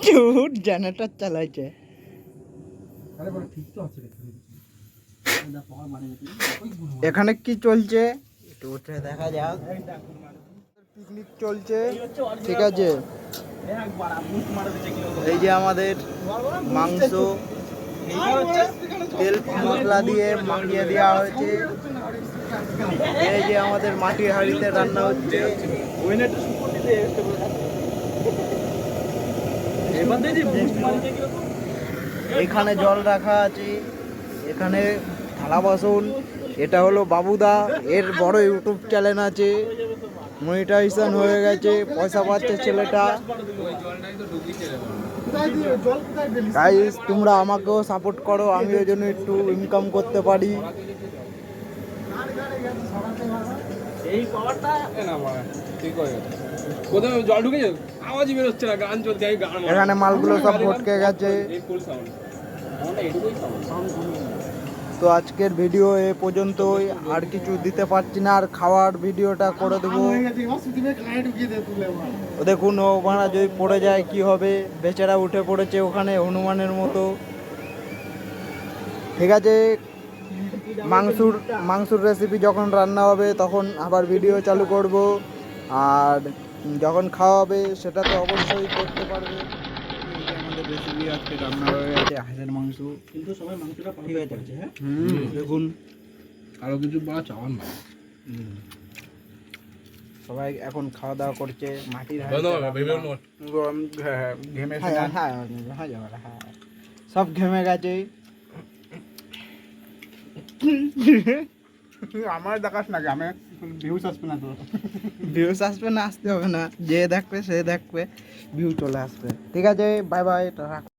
Cute generator চালাইছে। এখানে কি চলছে একটু উঠে দেখা যাক। পিকনিক চলছে, ঠিক আছে। এই যে আমাদের মাংস তেল মশলা দিয়ে মাখিয়ে দেওয়া হয়েছে। এই যে আমাদের মাটির হাঁড়িতে রান্না হচ্ছে। এখানে জল রাখা আছে, এখানে থালা বাসন। এটা হলো বাবুদা, এর বড় ইউটিউব চ্যানেল আছে, মনিটাইজেশন হয়ে গেছে, পয়সা পাচ্ছে ছেলেটা। গাইস তোমরা আমাকেও সাপোর্ট করো, আমি ওই জন্য একটু ইনকাম করতে পারি। এই পাওয়ারটা না মারা ঠিক হয়ে গেছে। কোথাও জল ঢুকে যাবে, আওয়াজই বের হচ্ছে না, গান চলছে, আমি গান। এখানে মালগুলো সব ফটকে গেছে। এই ফুল সাউন্ড আমারটা এটুকুই সাউন্ড। তো আজকের ভিডিও এ পর্যন্তই, আর কিছু দিতে পারছি না। আর খাওয়ার ভিডিওটা করে দেবো। দেখুন ও মারা যদি পড়ে যায় কি হবে, বেচারা উঠে পড়েছে ওখানে হনুমানের মতো। ঠিক আছে, মাংসুর রেসিপি যখন রান্না হবে তখন আবার ভিডিও চালু করব। আর যখন খাওয়া হবে সেটা তো অবশ্যই করতে পারবে। আমাদের রেসিপি আজকে রান্না হয়ে গেছে হাঁসের মাংস, কিন্তু সবাই মাংসটা ঠিক আছে। হ্যাঁ দেখুন, আরো কিছু বলা চাওয়ার না। সবাই এখন খাওয়া দাওয়া করছে মাটির ঘেমে সব ঘেমে গেছে। আমার দেখাস না, আমি ভিউজ আসবে না, তো ভিউজ আসবে না, আসতে হবে না, যে দেখবে সে দেখবে, ভিউ চলে আসবে। ঠিক আছে, বাই বাই।